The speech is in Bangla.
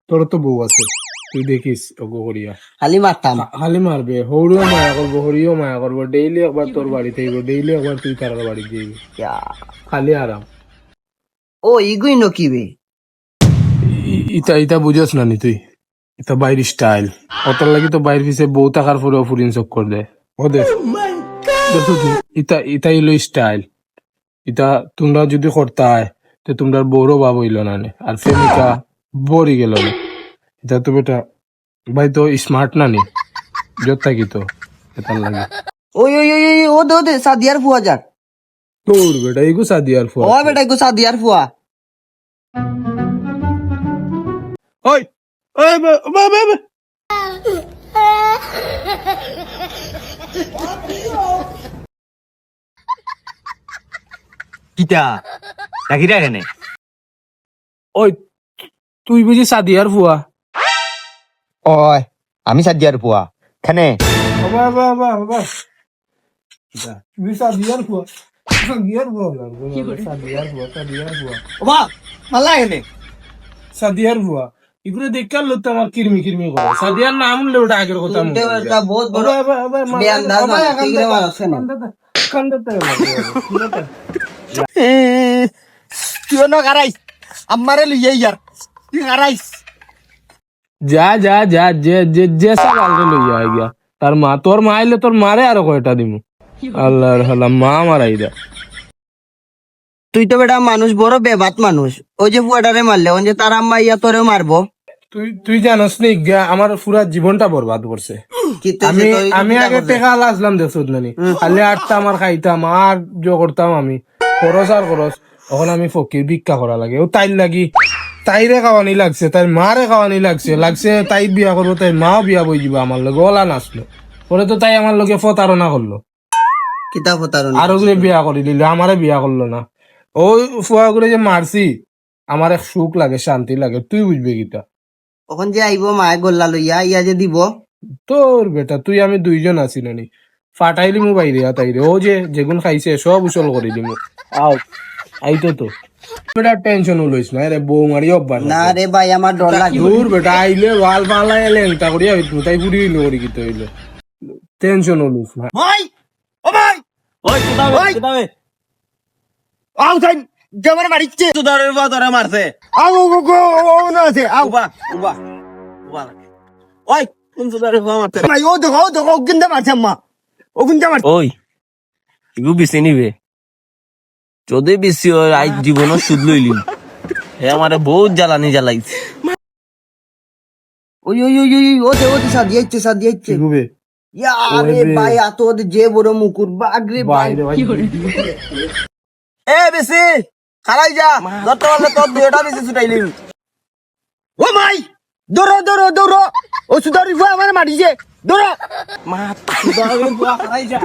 তোর তো বউ আছে, তুই দেখিস ওগো করিয়া খালি মারতাম। খালি মারবে, হৌড়িও মায়া করবো, হরিও মায়া করবো, ডেইলি একবার তোর বাড়িতে আইব, ডেইলি একবার তুই তার বাড়িতে যাইবি, ইয়া। খালি আরাম। ও ইগুই নকিবে। ইতা ইতা বুঝস না নি তুই, এটা বাইর স্টাইল, অতর লাগি তো বাইর পিছে বউ থাকার পরেও ফুরিন চক্কর দে ও দে। দেখো তুই, ইতা ইতা ইলো স্টাইল, ইতা তোমরা যদি করতে হয় তো তোমরা বড় ভাব হইল না নে, আর প্রেমিকা বড়ি গেল না। এটা তো বেটা ভাই তো স্মার্ট না নি, যত থাকি তো এটার লাগে। ওই ওই ওই ওই, ও দে সাদিয়ার ফুয়া যাক। তোর বেটা এগু সাদিয়ার ফুয়া। ও বেটা গো সাদিয়ার ফুয়া। ওই ওই কিতা ডাকিরা কেনে? ওই তুই বুঝি সাদিয়ার ফুয়া? ওই আমি সাজ্জার পুয়া খানে। বাবা বাবা বাবা, তুই সাদিয়ার ফুয়া, সাদিয়ার ফুয়া, সাদিয়ার ফুয়া, সাদিয়ার ফুয়া, ওবা মাল্লা কেনে? সাদিয়ার ফুয়া এগুলো দেখে লোক তো আমার কিরমি কিরমি করে। সাদিয়ার নাম উঠলে ওটা আগের কথা মনে হয়। এটা বহুত বড় বেয়ান্দাজ না, ঠিকরে মারছে না। তুই ন গারাইস আমারে লইয়া ইয়ার তুই গারাইস। যা যা যা, যে যে যে সব আলরে লইয়া আই গিয়া, তার মা, তোর মা আইলে তোর মারে আরো কয়টা দিমু। আল্লাহর হালা মা মারাই দা। তুই তো বেটা মানুষ বড় বেবাত মানুষ। ওই যে ফুয়াটারে মারলে ওই যে তার আম্মা ইয়া তোরেও মারবো। তুই তুই জানোস নি গা আমার পুরা জীবনটা বরবাদ করছে। আমি আমি আগে টেকা আসলাম দেখছো নানি, খালি আটতাম আর খাইতাম আর জো করতাম আমি, খরচ আর খরচ। এখন আমি ফকির ভিক্ষা করা লাগে, ও তাইর লাগি, তাইরে খাওয়ানি লাগছে, তাই মারে খাওয়ানি লাগছে, লাগছে তাই বিয়া করবো, তাই মাও বিয়া বই যাবো আমার লগে, ওলা নাচলো পরে তো তাই আমার লগে প্রতারণা করলো, কিতাব হতারো আরো করে বিয়া করে দিল, আমারে বিয়া করলো না। ওই ফুয়া করে যে মারছি আমার এক সুখ লাগে, শান্তি লাগে, তুই বুঝবি কিটা। ওখান যে আইব মায়ে গোল্লা লইয়া ইয়া যে দিব। তোর বেটা তুই আমি দুইজন আছি নানি, ফাটাইলি মু বাইরে তাইরে, ও যে যেগুন খাইছে সব উচল করে দিমু। আও আইতো তো বেটা, টেনশন লইস না রে, বউ মারি অব্বার না রে ভাই আমার ডর লাগে। দূর বেটা, আইলে ভাল ভাল আইলে এনটা করিয়া হইতো, তাই পুরি হইলো করি কিতে হইলো, টেনশন লইস না। ভাই ও ভাই ওই ওই কিতাবে আউ সাইন জমার মারিচ্ছে তোদারের বা তোরে মারছে। আও গো গো না আছে আও উবা উবা উবা ওই কোন তোদারের বা মারছে ভাই? ও দেখো কিনতে মারছে আম্মা, ও কিনতে মারছে। ওই ইগু বিছে নিবে যদি বেশি হয় আই জীবন সুদ লইলিম। হে আমারে বহুত জ্বালানি জ্বালাইছে। ওই ওই ওই ওই ও দে সাদিয়াইছে সাদিয়াইছে। গুবে ইয়া রে ভাই আতো যে বড় মুকুর বাগরে ভাই। বাইরে ভাই এ বেশি খারাই যা যত হলে তোর দুইটা বেশি ছুটাইলিম। ও ভাই দৌড়ো দৌড়ো দৌড়ো, ও সুদারি ফুয়া আমার মারিছে, দৌড়ো মা সুদারি ফুয়া খারাই যা।